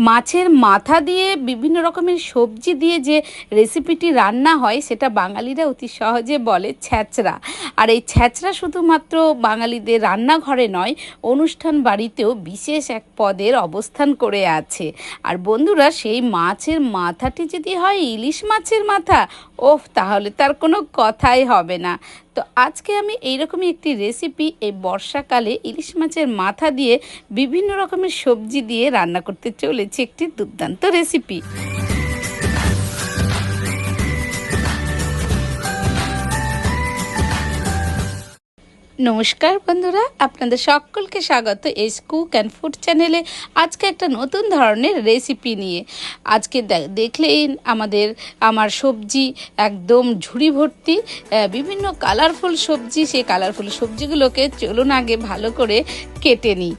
মাছের মাথা দিয়ে বিভিন্ন রকমের সবজি দিয়ে যে রেসিপিটি রান্না হয় সেটা বাঙালিরা অতি সহজে বলে ছ্যাঁচড়া। আর এই ছ্যাঁচড়া শুধুমাত্র বাঙালিদের রান্নাঘরে নয়, অনুষ্ঠান বাড়িতেও বিশেষ এক পদের অবস্থান করে আছে। আর বন্ধুরা, সেই মাছের মাথাটি যদি হয় ইলিশ মাছের মাথা, ওফ, তাহলে তার কোনো কথাই হবে না। তো আজকে আমি এইরকমই একটি রেসিপি এই বর্ষাকালে ইলিশ মাছের মাথা দিয়ে বিভিন্ন রকমের সবজি দিয়ে রান্না করতে চলেছি, একটি দুর্দান্ত রেসিপি। নমস্কার বন্ধুরা, আপনাদের সকলকে স্বাগত এস কুক অ্যান্ড ফুড চ্যানেলে। আজকে একটা নতুন ধরনের রেসিপি নিয়ে আজকে দেখলেন আমার সবজি একদম ঝুড়ি ভর্তি, বিভিন্ন কালারফুল সবজি। সেই কালারফুল সবজিগুলোকে চলুন আগে ভালো করে কেটে নিই।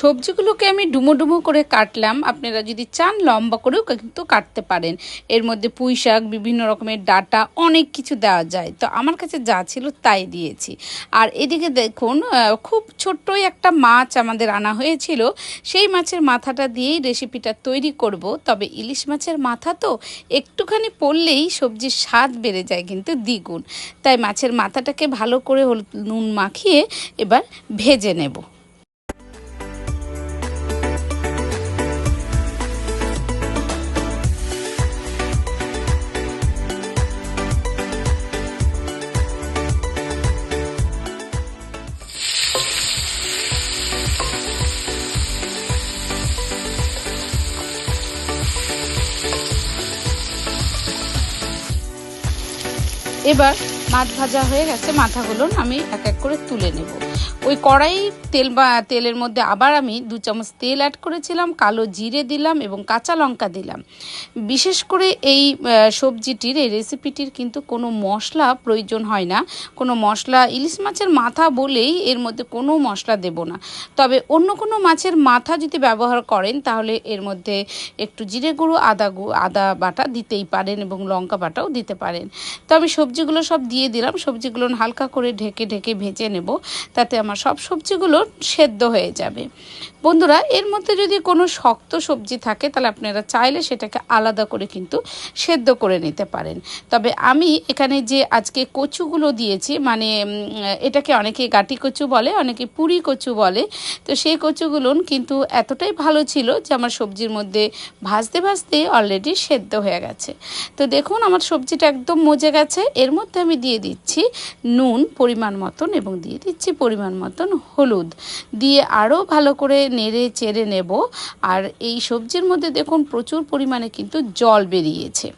সবজিগুলোকে আমি ডুমো ডুমো করে কাটলাম। আপনারা যদি চান লম্বা করেও কিন্তু কাটতে পারেন। এর মধ্যে পুঁই শাক, বিভিন্ন রকমের ডাঁটা, অনেক কিছু দেওয়া যায়। তো আমার কাছে যা ছিল তাই দিয়েছি। আর এদিকে দেখুন, খুব ছোট্টই একটা মাছ আমাদের আনা হয়েছিল। সেই মাছের মাথাটা দিয়েই রেসিপিটা তৈরি করব। তবে ইলিশ মাছের মাথা তো একটুখানি পড়লেই সবজির স্বাদ বেড়ে যায় কিন্তু দ্বিগুণ। তাই মাছের মাথাটাকে ভালো করে নুন মাখিয়ে এবার ভেজে নেব। এবার মাছ ভাজা হয়ে গেছে, মাথাগুলো আমি এক এক করে তুলে নেব। ওই কড়াই তেলের মধ্যে আবার আমি 2 চামচ তেল অ্যাড করেছিলাম, কালো জিরে দিলাম এবং কাঁচা লঙ্কা দিলাম। বিশেষ করে এই সবজিটির, এই রেসিপিটির কিন্তু কোনো মশলা প্রয়োজন হয় না। কোনো মশলা, ইলিশ মাছের মাথা বলেই এর মধ্যে কোনো মশলা দেব না। তবে অন্য কোনো মাছের মাথা যদি ব্যবহার করেন তাহলে এর মধ্যে একটু জিরে গুঁড়ো, আদা বাটা দিতেই পারেন এবং লঙ্কা বাটাও দিতে পারেন। তো আমি সবজিগুলো সব দিয়ে দিলাম। সবজিগুলো হালকা করে ঢেকে ঢেকে ভেজে নেব, তাতে আমার সব সবজিগুলো সেদ্ধ হয়ে যাবে। বন্ধুরা, এর মধ্যে যদি কোনো শক্ত সবজি থাকে তাহলে আপনারা চাইলে সেটাকে আলাদা করে কিন্তু সেদ্ধ করে নিতে পারেন। তবে আমি এখানে যে আজকে কচুগুলো দিয়েছি, মানে এটাকে অনেকে গাটি কচু বলে, অনেকে পুরি কচু বলে। তো সেই কচুগুলো কিন্তু এতটাই ভালো ছিল যে আমার সবজির মধ্যে ভাজতে ভাজতে অলরেডি সেদ্ধ হয়ে গেছে। তো দেখুন, আমার সবজিটা একদম মজে গেছে। এর মধ্যে আমি দিয়ে দিচ্ছি নুন পরিমাণ মতন এবং দিয়ে দিচ্ছি পরিমাণ মতন হলুদ দিয়ে আরও ভালো করে নেড়ে চেড়ে নেব। আর এই সবজির মধ্যে দেখুন প্রচুর পরিমাণে কিন্তু জল বেরিয়েছে।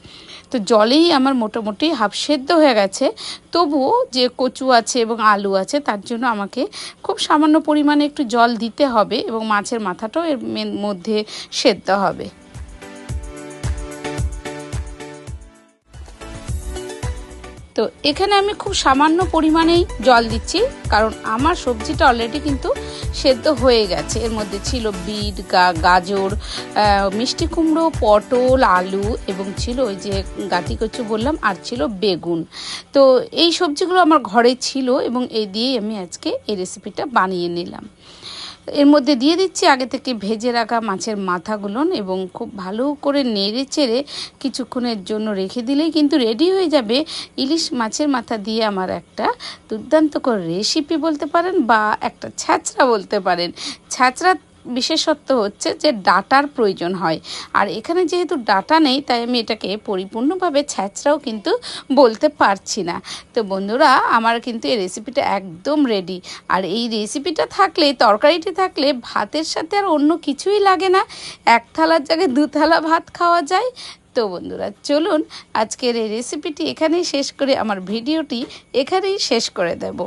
তো জলেই আমার মোটামুটি হাফ সেদ্ধ হয়ে গেছে। তবুও যে কচু আছে এবং আলু আছে, তার জন্য আমাকে খুব সামান্য পরিমাণে একটু জল দিতে হবে এবং মাছের মাথাটাও এর মধ্যে সেদ্ধ হবে। তো এখানে আমি খুব সামান্য পরিমাণেই জল দিচ্ছি, কারণ আমার সবজিটা অলরেডি কিন্তু সেদ্ধ হয়ে গেছে। এর মধ্যে ছিল বিট, গাজর, মিষ্টি কুমড়ো, পটল, আলু এবং ছিল ওই যে গাটি কচু বললাম, আর ছিল বেগুন। তো এই সবজিগুলো আমার ঘরে ছিল এবং এই দিয়েই আমি আজকে এই রেসিপিটা বানিয়ে নিলাম। এর মধ্যে দিয়ে দিচ্ছি আগে থেকে ভেজে রাখা মাছের মাথাগুলো এবং খুব ভালো করে নেড়ে চেড়ে কিছুক্ষণের জন্য রেখে দিলেই কিন্তু রেডি হয়ে যাবে ইলিশ মাছের মাথা দিয়ে আমার একটা দুর্দান্তকর রেসিপি বলতে পারেন, বা একটা ছ্যাঁচড়া বলতে পারেন। ছ্যাঁচড়া বিশেষত্ব হচ্ছে যে ডাঁটার প্রয়োজন হয়, আর এখানে যেহেতু ডাঁটা নেই তাই আমি এটাকে পরিপূর্ণভাবে ছ্যাঁচড়াও কিন্তু বলতে পারছি না। তো বন্ধুরা, আমার কিন্তু এই রেসিপিটা একদম রেডি। আর এই রেসিপিটা থাকলে, তরকারিটি থাকলে ভাতের সাথে আর অন্য কিছুই লাগে না, এক থালার জায়গায় 2 থালা ভাত খাওয়া যায়। তো বন্ধুরা, চলুন আজকের এই রেসিপিটি এখানেই শেষ করে আমার ভিডিওটি এখানেই শেষ করে দেব।